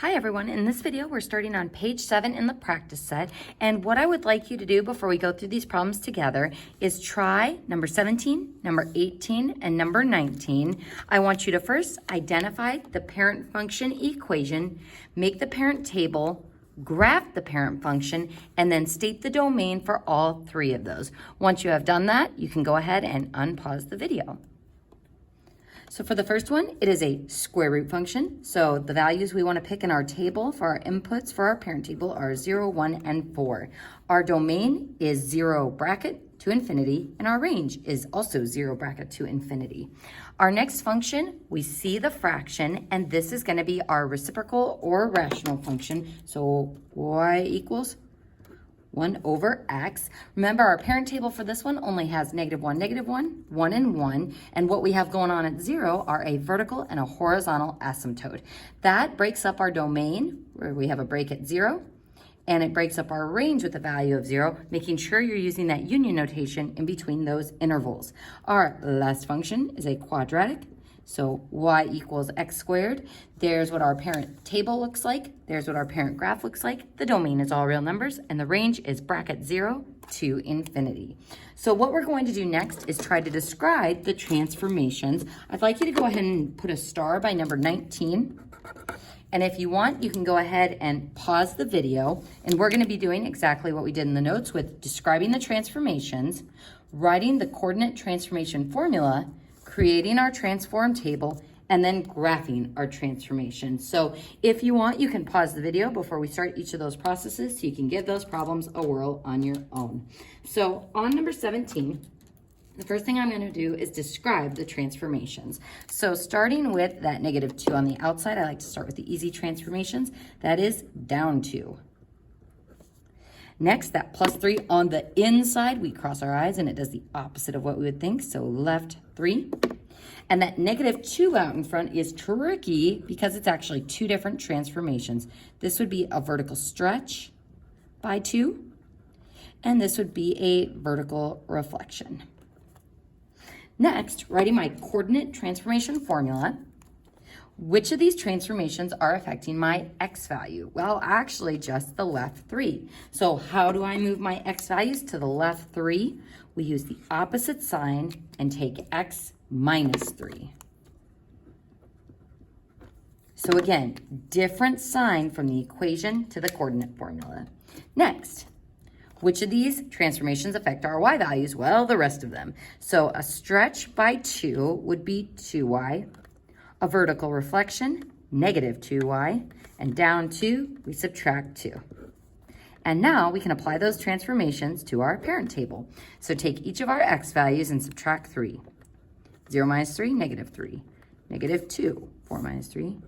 Hi everyone, in this video we're starting on page 7 in the practice set, and what I would like you to do before we go through these problems together is try number 17, number 18, and number 19. I want you to first identify the parent function equation, make the parent table, graph the parent function, and then state the domain for all three of those. Once you have done that, you can go ahead and unpause the video. So for the first one, it is a square root function. So the values we want to pick in our table for our inputs for our parent table are 0, 1, and 4. Our domain is 0 bracket to infinity, and our range is also 0 bracket to infinity. Our next function, we see the fraction, and this is going to be our reciprocal or rational function. So y equals 1 over x. Remember, our parent table for this one only has -1, -1, 1, and 1. And what we have going on at 0 are a vertical and a horizontal asymptote. That breaks up our domain, where we have a break at 0, and it breaks up our range with a value of 0, making sure you're using that union notation in between those intervals. Our last function is a quadratic. So y equals x squared. There's what our parent table looks like. There's what our parent graph looks like. The domain is all real numbers, and the range is bracket 0 to infinity. So what we're going to do next is try to describe the transformations. I'd like you to go ahead and put a star by number 19. And if you want, you can go ahead and pause the video. And we're going to be doing exactly what we did in the notes with describing the transformations, writing the coordinate transformation formula, creating our transform table, and then graphing our transformation. So if you want, you can pause the video before we start each of those processes so you can give those problems a whirl on your own. So on number 17, the first thing I'm going to do is describe the transformations. So starting with that -2 on the outside, I like to start with the easy transformations. That is down 2. Next, that +3 on the inside, we cross our eyes and it does the opposite of what we would think. So left 3. And that -2 out in front is tricky because it's actually two different transformations. This would be a vertical stretch by 2, and this would be a vertical reflection. Next, writing my coordinate transformation formula. Which of these transformations are affecting my x value? Well, actually just the left 3. So how do I move my x values to the left 3? We use the opposite sign and take x minus 3. So again, different sign from the equation to the coordinate formula. Next, which of these transformations affect our y values? Well, the rest of them. So a stretch by 2 would be 2y. A vertical reflection, -2y, and down 2, we subtract 2. And now we can apply those transformations to our parent table. So take each of our x values and subtract 3. 0 minus 3, -3. -2, 4 minus 3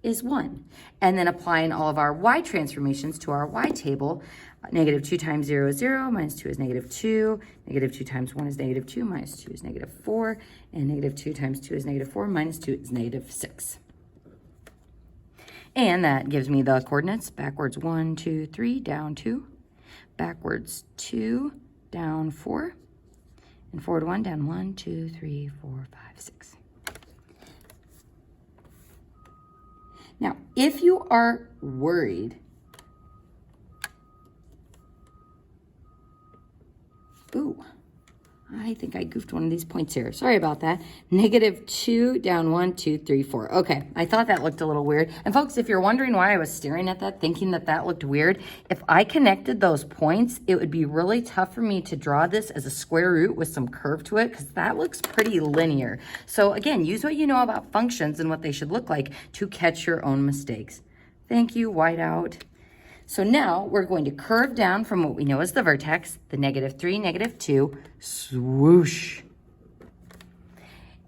is 1. And then applying all of our y transformations to our y table, -2 times 0 is 0, minus 2 is -2, -2 times 1 is -2, minus 2 is -4, and -2 times 2 is -4, minus 2 is -6. And that gives me the coordinates, backwards 1, 2, 3, down 2, backwards 2, down 4, and forward 1, down 1, 2, 3, 4, 5, 6. Now, if you are worried, I think I goofed one of these points here. Sorry about that. -2, down 1, 2, 3, 4. Okay, I thought that looked a little weird. And folks, if you're wondering why I was staring at that, thinking that that looked weird, if I connected those points, it would be really tough for me to draw this as a square root with some curve to it, because that looks pretty linear. So again, use what you know about functions and what they should look like to catch your own mistakes. Thank you, whiteout. So now we're going to curve down from what we know as the vertex, the -3, -2, swoosh.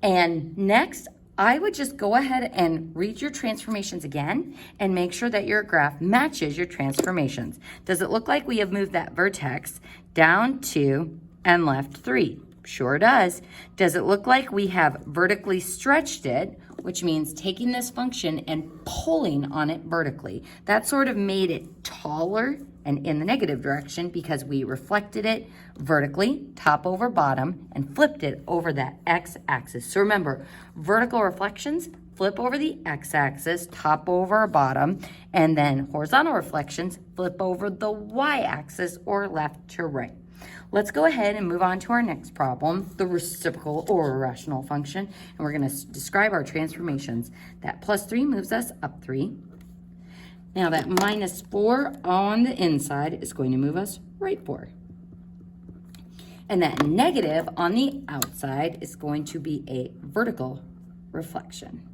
And next, I would just go ahead and read your transformations again and make sure that your graph matches your transformations. Does it look like we have moved that vertex down 2 and left 3? Sure does. Does it look like we have vertically stretched it, which means taking this function and pulling on it vertically? That sort of made it taller and in the negative direction because we reflected it vertically, top over bottom, and flipped it over that x-axis. So remember, vertical reflections flip over the x-axis, top over bottom, and then horizontal reflections, flip over the y-axis or left to right. Let's go ahead and move on to our next problem, the reciprocal or irrational function, and we're going to describe our transformations. That plus 3 moves us up 3. Now that minus 4 on the inside is going to move us right 4. And that negative on the outside is going to be a vertical reflection.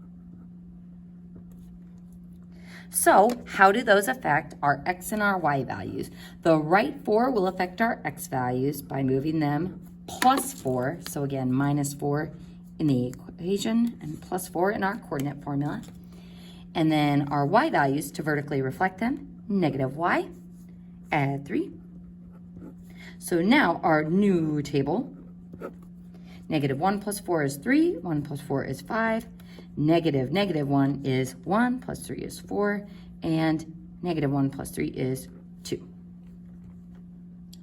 So how do those affect our x and our y values? The right 4 will affect our x values by moving them plus 4. So again, minus 4 in the equation and plus 4 in our coordinate formula. And then our y values, to vertically reflect them, negative y, add 3. So now our new table, negative 1 plus 4 is 3, 1 plus 4 is 5, negative 1 is 1, plus 3 is 4, and negative 1 plus 3 is 2.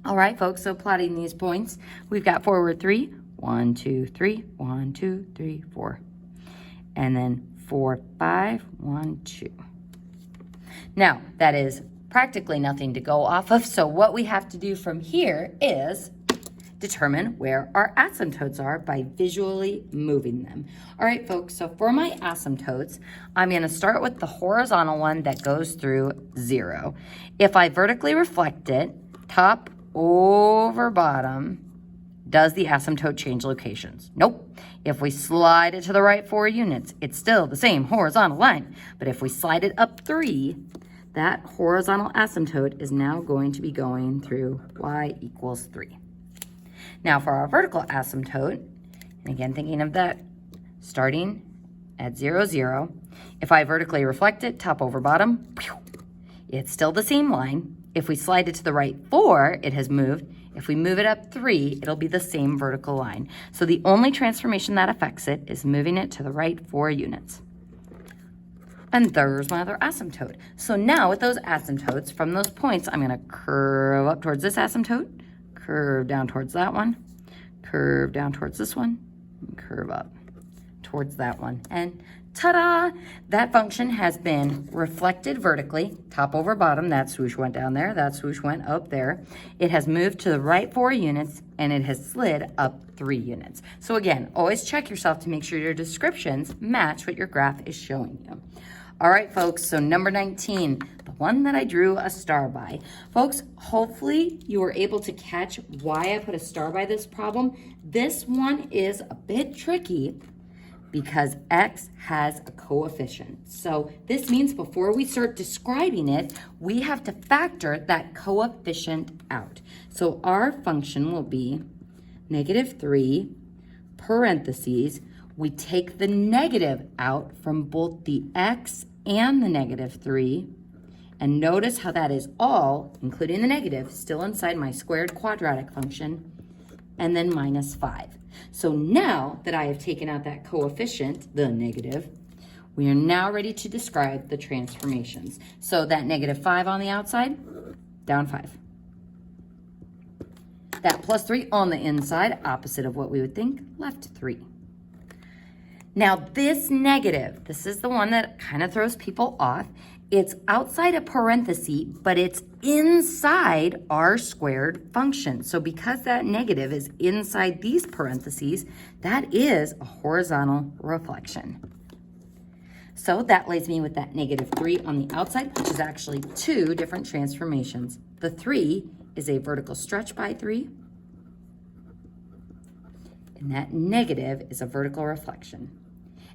All right, folks, so plotting these points, we've got forward 3, 1, 2, 3, 1, 2, 3, 4, and then 4, 5, 1, 2. Now, that is practically nothing to go off of, so what we have to do from here is determine where our asymptotes are by visually moving them. All right, folks, so for my asymptotes, I'm going to start with the horizontal one that goes through 0. If I vertically reflect it, top over bottom, does the asymptote change locations? Nope. If we slide it to the right 4 units, it's still the same horizontal line. But if we slide it up 3, that horizontal asymptote is now going to be going through y equals 3. Now for our vertical asymptote, and again thinking of that starting at 0, 0, if I vertically reflect it, top over bottom, it's still the same line. If we slide it to the right 4, it has moved. If we move it up 3, it'll be the same vertical line. So the only transformation that affects it is moving it to the right 4 units. And there's my other asymptote. So now with those asymptotes, from those points, I'm gonna curve up towards this asymptote, curve down towards that one, curve down towards this one, and curve up towards that one. And ta-da! That function has been reflected vertically, top over bottom. That swoosh went down there, that swoosh went up there. It has moved to the right 4 units, and it has slid up 3 units. So again, always check yourself to make sure your descriptions match what your graph is showing you. All right, folks, so number 19, the one that I drew a star by. Folks, hopefully you were able to catch why I put a star by this problem. This one is a bit tricky because x has a coefficient. So this means before we start describing it, we have to factor that coefficient out. So our function will be negative 3 parentheses. We take the negative out from both the x and the negative 3. And notice how that is all, including the negative, still inside my squared quadratic function, and then minus 5. So now that I have taken out that coefficient, the negative, we are now ready to describe the transformations. So that negative 5 on the outside, down 5. That plus 3 on the inside, opposite of what we would think, left 3. Now this negative, this is the one that kind of throws people off. It's outside a parenthesis, but it's inside our squared function. So because that negative is inside these parentheses, that is a horizontal reflection. So that leaves me with that negative 3 on the outside, which is actually 2 different transformations. The 3 is a vertical stretch by 3, and that negative is a vertical reflection.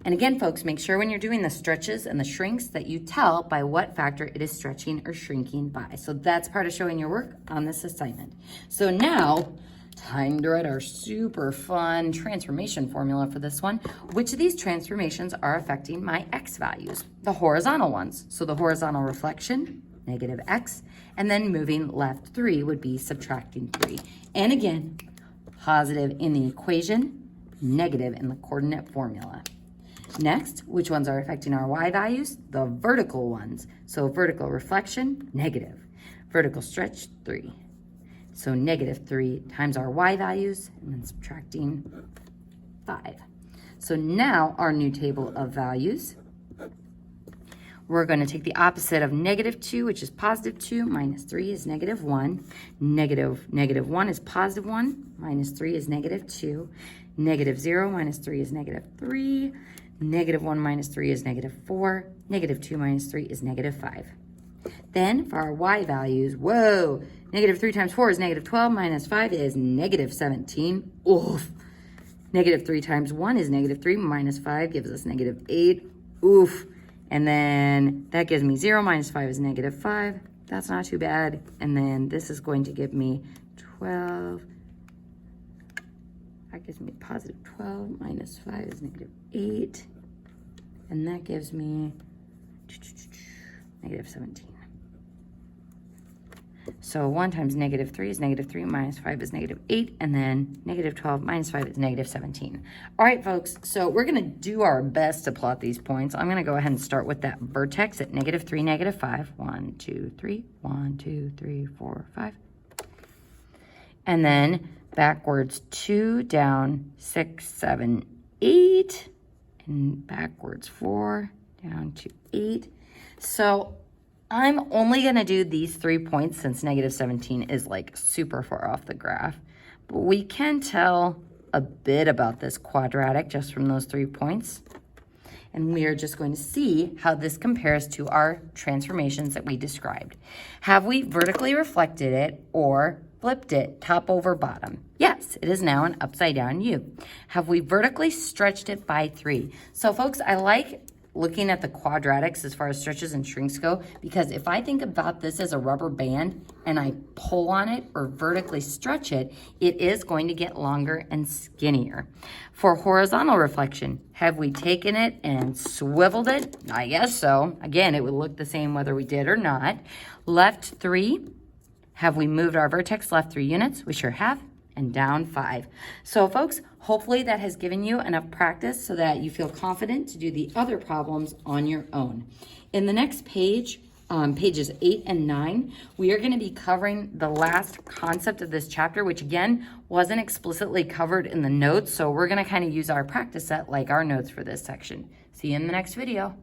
And again, folks, make sure when you're doing the stretches and the shrinks that you tell by what factor it is stretching or shrinking by. So that's part of showing your work on this assignment. So now, time to write our super fun transformation formula for this one. Which of these transformations are affecting my x values? The horizontal ones. So the horizontal reflection, negative x, and then moving left 3 would be subtracting 3. And again, positive in the equation, negative in the coordinate formula. Next, which ones are affecting our y values? The vertical ones. So vertical reflection, negative. Vertical stretch, 3. So negative 3 times our y values, and then subtracting 5. So now our new table of values, we're going to take the opposite of -2, which is +2, minus 3 is -1. Negative 1 is +1, minus 3 is -2. -0 minus 3 is -3. -1 minus 3 is -4. -2 minus 3 is -5. Then for our y values, whoa, -3 times 4 is -12, minus 5 is -17. Oof. -3 times 1 is -3, minus 5 gives us -8. Oof. And then that gives me 0 minus 5 is -5. That's not too bad. And then this is going to give me 12. That gives me +12 minus 5 is -8. And that gives me -17. So 1 times -3 is -3, minus 5 is -8, and then -12 minus 5 is -17. All right, folks, so we're going to do our best to plot these points. I'm going to go ahead and start with that vertex at -3, -5. 1, 2, 3, 1, 2, 3, 4, 5. And then backwards 2, down 6, 7, 8, and backwards 4, down to 8. So I'm only going to do these 3 points since -17 is like super far off the graph. But we can tell a bit about this quadratic just from those 3 points. And we are just going to see how this compares to our transformations that we described. Have we vertically reflected it or flipped it top over bottom? Yes, it is now an upside down U. Have we vertically stretched it by 3? So folks, I like looking at the quadratics as far as stretches and shrinks go, because if I think about this as a rubber band and I pull on it or vertically stretch it, it is going to get longer and skinnier. For horizontal reflection, have we taken it and swiveled it? I guess so. Again, it would look the same whether we did or not. Left 3, have we moved our vertex left 3 units? We sure have. And down 5. So folks, hopefully that has given you enough practice so that you feel confident to do the other problems on your own. In the next page, pages 8 and 9, we are going to be covering the last concept of this chapter, which again wasn't explicitly covered in the notes. So we're going to kind of use our practice set like our notes for this section. See you in the next video.